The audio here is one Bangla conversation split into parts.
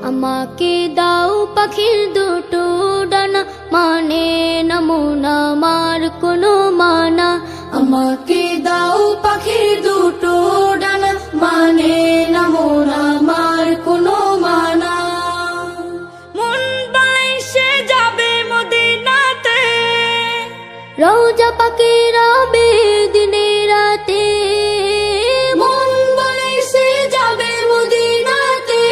আমাকে দাও পাখির দুটো ডানা, মানে না মন আমার কোনো মানা। আমাকে দাও পাখির দুটো ডানা, মানে না মন আমার কোনো মানা। মন বাইসে যাবে মদিনাতে, রওজা পাকে রবে দিনে রাতে। মন বাইসে যাবে মদিনাতে,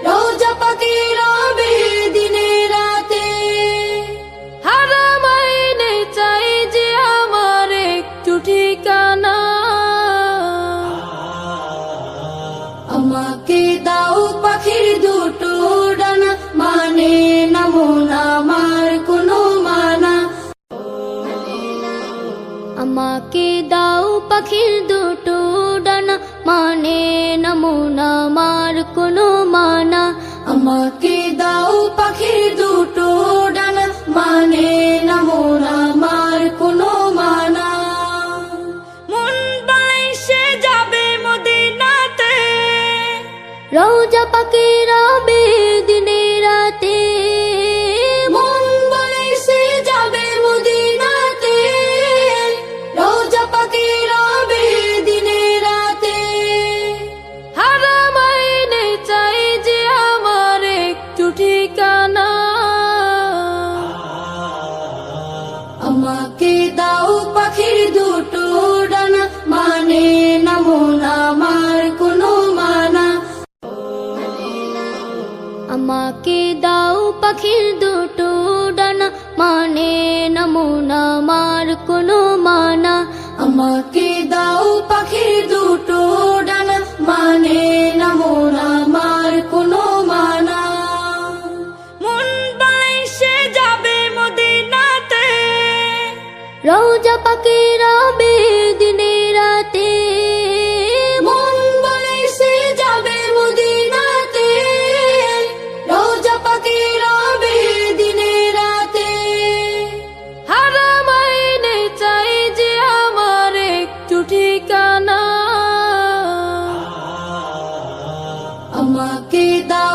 রওজা পাকে রবে দিনে রাতে। হারামাইনে চাই যে আমার একটু ঠিকানা। আমাকে দাও পাখির দুটো ডানা, মানে না মন আমার কোনো মানা। আমাকে দাও পাখির দুটো ডানা, মানে না মন আমার কোনো মানা। আমাকে দাও পাখির দুটো ডানা, মানে না মন আমার কোনো মানা। মন বাইসে যাবে মদিনাতে, রওজা পাকে রবে দিনে রাতে। মন বাইসে যাবে মদিনাতে, রওজা পাকে রবে দিনে রাতে। হারামাইনে চাই যে আমার একটু ঠিকানা। আমাকে দাও পাখির দুটো ডানা, মানে না মন আমার কোনো মানা। আমাকে দাও পাখির দুটো ডানা, মানে না মন আমার কোনো মানা। আমাকে দাও পাখির দুটো ডানা, মানে না মন আমার কোনো মানা। মন বাইসে যাবে মদিনাতে, রওজা পাকে রবে দিনে রাতে। মন বাইসে যাবে মদিনাতে, রওজা পাকে রবে দিনে রাতে। হারামাইনে চাই যে আমার একটু ঠিকানা। আমাকে দাও